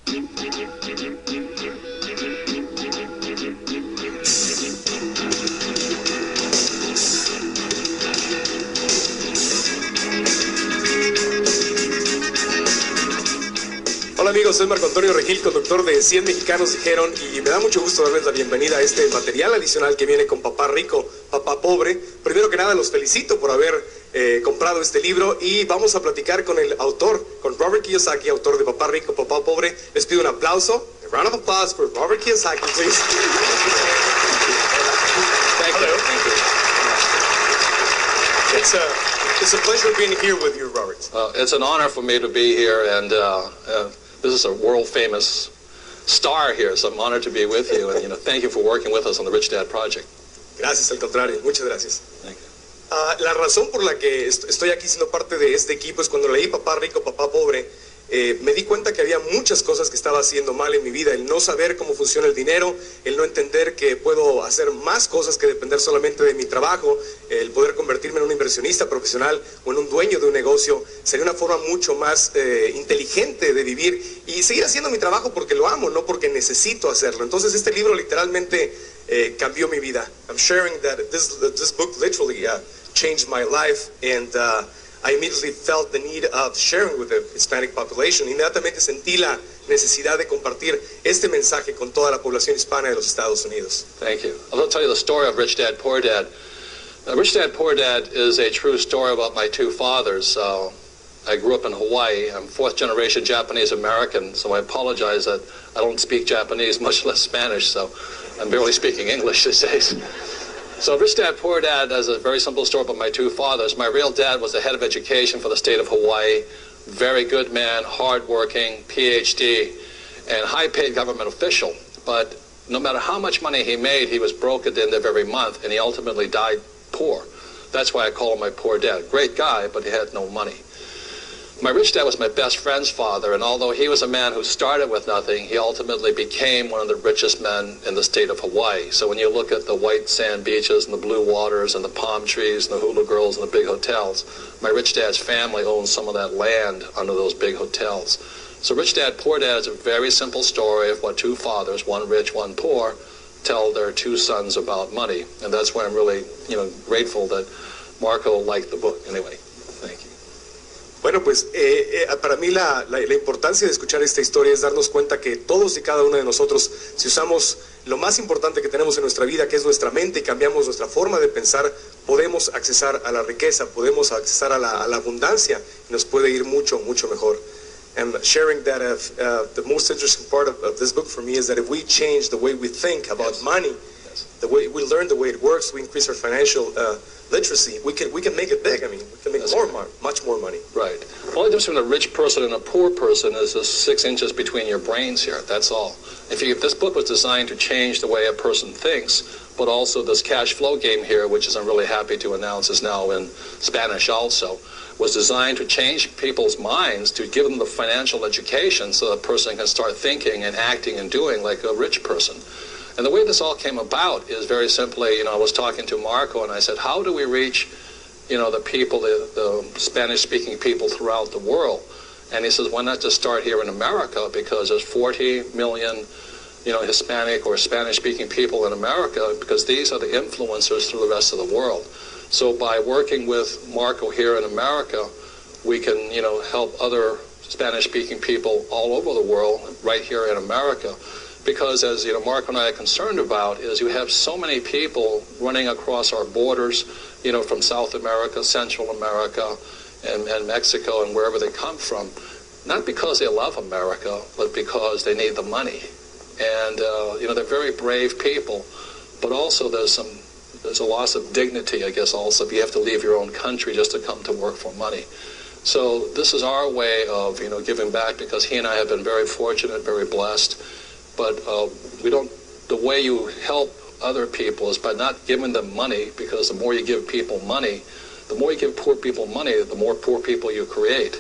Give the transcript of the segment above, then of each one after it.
Hola amigos, soy Marco Antonio Regil, conductor de 100 Mexicanos Dijeron, y me da mucho gusto darles la bienvenida a este material adicional que viene con Papá Rico, Papá Pobre. Primero que nada los felicito por haber comprado este libro y vamos a platicar con el autor, con Robert Kiyosaki, autor de Papá Rico, Papá Pobre. Les pido un aplauso, a round of applause for Robert Kiyosaki, please. Thank you. Thank you. It's a pleasure being here with you, Robert. It's an honor for me to be here, and this is a world-famous star here, so I'm honored to be with you, and thank you for working with us on the Rich Dad Project. Gracias, al contrario, muchas gracias. Thank you. La razón por la que estoy aquí siendo parte de este equipo es cuando leí Papá Rico, Papá Pobre, me di cuenta que había muchas cosas que estaba haciendo mal en mi vida, el no saber cómo funciona el dinero, el no entender que puedo hacer más cosas que depender solamente de mi trabajo, el poder convertirme en un inversionista profesional o en un dueño de un negocio, sería una forma mucho más inteligente de vivir y seguir haciendo mi trabajo porque lo amo, no porque necesito hacerlo. Entonces este libro literalmente cambió mi vida. I'm sharing that this book literally changed my life, and I immediately felt the need of sharing with the Hispanic population. Inmediatamente sentí la necesidad de compartir este mensaje con toda la población hispana de los Estados Unidos. Thank you. I'll tell you the story of Rich Dad, Poor Dad. Rich Dad, Poor Dad is a true story about my two fathers. I grew up in Hawaii. I'm fourth generation Japanese American, so I apologize that I don't speak Japanese, much less Spanish, so I'm barely speaking English these days. So Rich Dad, Poor Dad is a very simple story about my two fathers. My real dad was the head of education for the state of Hawaii. Very good man, hardworking, PhD, and high-paid government official. But no matter how much money he made, he was broke at the end of every month, and he ultimately died poor. That's why I call him my poor dad. Great guy, but he had no money. My rich dad was my best friend's father, and although he was a man who started with nothing, he ultimately became one of the richest men in the state of Hawaii. So when you look at the white sand beaches and the blue waters and the palm trees and the hula girls and the big hotels, my rich dad's family owns some of that land under those big hotels. So Rich Dad, Poor Dad is a very simple story of what two fathers, one rich, one poor, tell their two sons about money. And that's why I'm really, grateful that Marco liked the book. Anyway, thank you. Bueno, pues para mí la importancia de escuchar esta historia es darnos cuenta que todos y cada uno de nosotros, si usamos lo más importante que tenemos en nuestra vida, que es nuestra mente, y cambiamos nuestra forma de pensar, podemos accesar a la riqueza, podemos accesar a la abundancia, y nos puede ir mucho, mucho mejor. And sharing that the most interesting part of this book for me is that if we change the way we think about money, the way we learn the way it works, we increase our financial literacy, we can make it big. I mean, we can make much more money. Right. The only difference between a rich person and a poor person is the 6 inches between your brains here. That's all. If this book was designed to change the way a person thinks, but also this cash flow game here, which I'm really happy to announce is now in Spanish also, was designed to change people's minds, to give them the financial education so a person can start thinking and acting and doing like a rich person. And the way this all came about is very simply, I was talking to Marco and I said, how do we reach, the people, the Spanish-speaking people throughout the world? And he says, why not just start here in America, because there's 40 million, Hispanic or Spanish-speaking people in America, because these are the influencers through the rest of the world. So by working with Marco here in America, we can, help other Spanish-speaking people all over the world, right here in America. Because as Marco and I are concerned about is you have so many people running across our borders, from South America, Central America, and Mexico, and wherever they come from, not because they love America, but because they need the money. And they're very brave people, but also there's a loss of dignity, I guess, also if you have to leave your own country just to come to work for money. So this is our way of giving back, because he and I have been very fortunate, very blessed. But the way you help other people is by not giving them money, because the more you give people money, the more you give poor people money, the more poor people you create.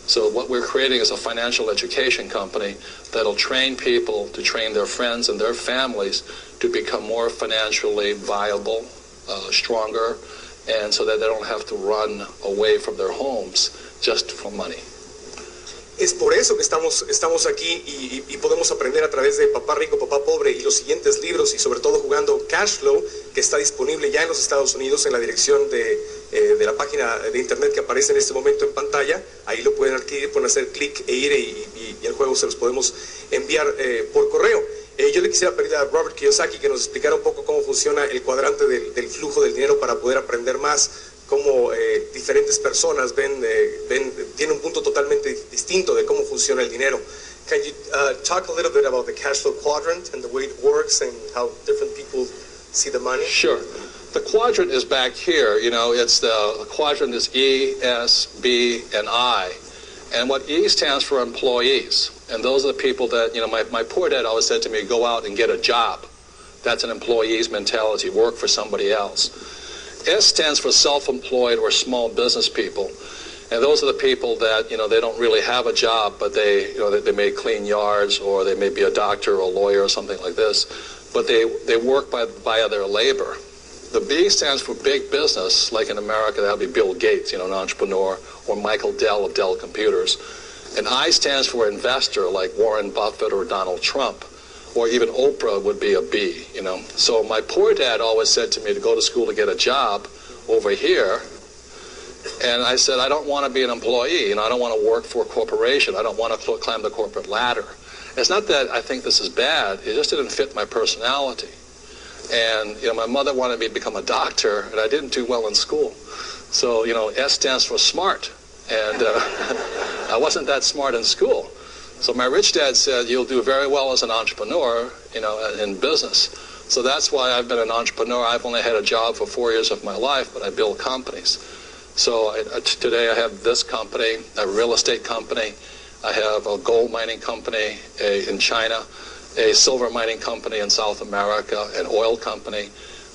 So what we're creating is a financial education company that'll train people to train their friends and their families to become more financially viable, stronger, and so that they don't have to run away from their homes just for money. Es por eso que estamos aquí y podemos aprender a través de Papá Rico, Papá Pobre y los siguientes libros y sobre todo jugando Cash Flow, que está disponible ya en los Estados Unidos en la dirección de la página de internet que aparece en este momento en pantalla. Ahí lo pueden adquirir, pueden hacer clic e ir y el juego se los podemos enviar por correo. Yo le quisiera pedir a Robert Kiyosaki que nos explicara un poco cómo funciona el cuadrante del flujo del dinero para poder aprender más cómo diferentes personas tienen un punto totalmente distinto de cómo funciona el dinero. Can you talk a little bit about the cash flow quadrant and the way it works and how different people see the money? Sure. The quadrant is back here. You know, it's the quadrant is E, S, B, and I. And what E stands for employees. And those are the people that, you know, my poor dad always said to me, go out and get a job. That's an employee's mentality, work for somebody else. S stands for self-employed or small business people. And those are the people that, you know, they don't really have a job, but they, you know, they may clean yards or they may be a doctor or a lawyer or something like this. But they work by their labor. The B stands for big business, like in America, that would be Bill Gates, you know, an entrepreneur, or Michael Dell of Dell Computers. And I stands for investor, like Warren Buffett or Donald Trump, or even Oprah would be a B, you know. So my poor dad always said to me to go to school to get a job over here. And I said, I don't want to be an employee, you know, I don't want to work for a corporation. I don't want to climb the corporate ladder. It's not that I think this is bad, it just didn't fit my personality. And, you know, my mother wanted me to become a doctor, and I didn't do well in school. So, you know, S stands for smart. And I wasn't that smart in school. So my rich dad said, you'll do very well as an entrepreneur, you know, in business. So that's why I've been an entrepreneur. I've only had a job for 4 years of my life, but I build companies. So today I have this company, a real estate company. I have a gold mining company in China, a silver mining company in South America, an oil company.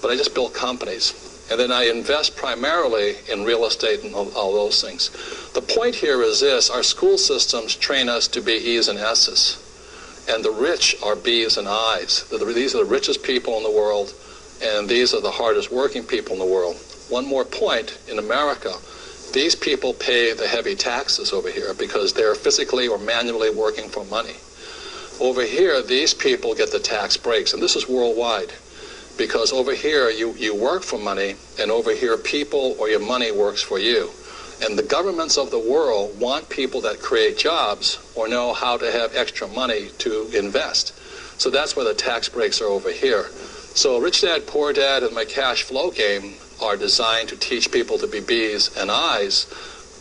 But I just build companies. And then I invest primarily in real estate and all those things. The point here is this: our school systems train us to be E's and S's. And the rich are B's and I's. These are the richest people in the world, and these are the hardest working people in the world. One more point, in America, these people pay the heavy taxes over here because they're physically or manually working for money. Over here, these people get the tax breaks, and this is worldwide. Because over here, you work for money, and over here, people or your money works for you. And the governments of the world want people that create jobs or know how to have extra money to invest. So that's where the tax breaks are over here. So Rich Dad, Poor Dad, and my cash flow game are designed to teach people to be B's and I's,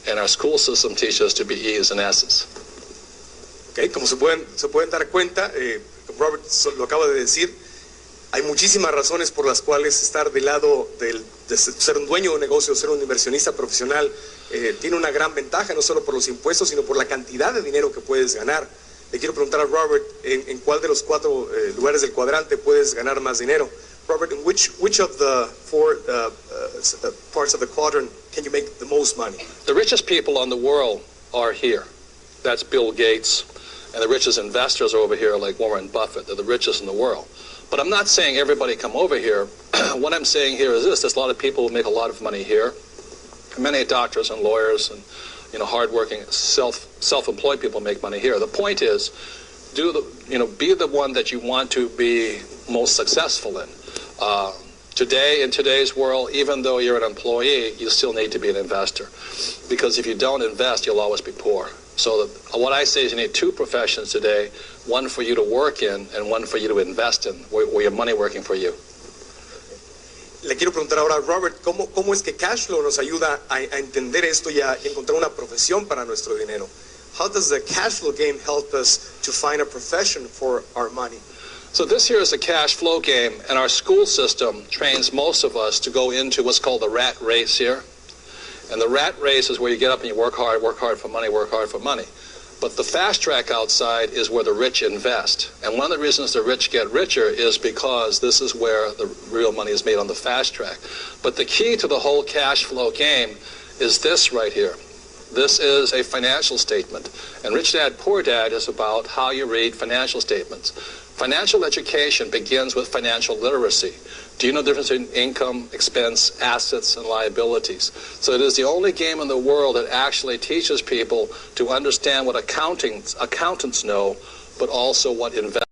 and our school system teaches us to be E's and S's. Okay, como se pueden dar cuenta, Robert lo acaba de decir, hay muchísimas razones por las cuales estar del lado de ser un dueño de un negocio, ser un inversionista profesional, tiene una gran ventaja, no solo por los impuestos, sino por la cantidad de dinero que puedes ganar. Le quiero preguntar a Robert, ¿en cuál de los 4 lugares del cuadrante puedes ganar más dinero? Robert, in which of the 4 parts of the quadrant can you make the most money? The richest people in the world are here. That's Bill Gates. And the richest investors are over here, like Warren Buffett. They're the richest in the world. But I'm not saying everybody come over here. What I'm saying here is this: there's a lot of people who make a lot of money here. Many doctors and lawyers and, you know, hardworking self-employed people make money here. The point is, be the one that you want to be most successful in. Today, in today's world, even though you're an employee, you still need to be an investor. Because if you don't invest, you'll always be poor. So what I say is you need 2 professions today, one for you to work in and one for you to invest in, where your money working for you. Le quiero preguntar ahora a Robert, ¿cómo es que cash flow nos ayuda a entender esto y a encontrar una profesión para nuestro dinero? How does the cash flow game help us to find a profession for our money? So this here is a cash flow game, and our school system trains most of us to go into what's called the rat race here. And the rat race is where you get up and you work hard for money, work hard for money. But the fast track outside is where the rich invest. And one of the reasons the rich get richer is because this is where the real money is made, on the fast track. But the key to the whole cash flow game is this right here. This is a financial statement. And Rich Dad, Poor Dad is about how you read financial statements. Financial education begins with financial literacy. Do you know the difference in income, expense, assets, and liabilities? So it is the only game in the world that actually teaches people to understand what accountants know, but also what investors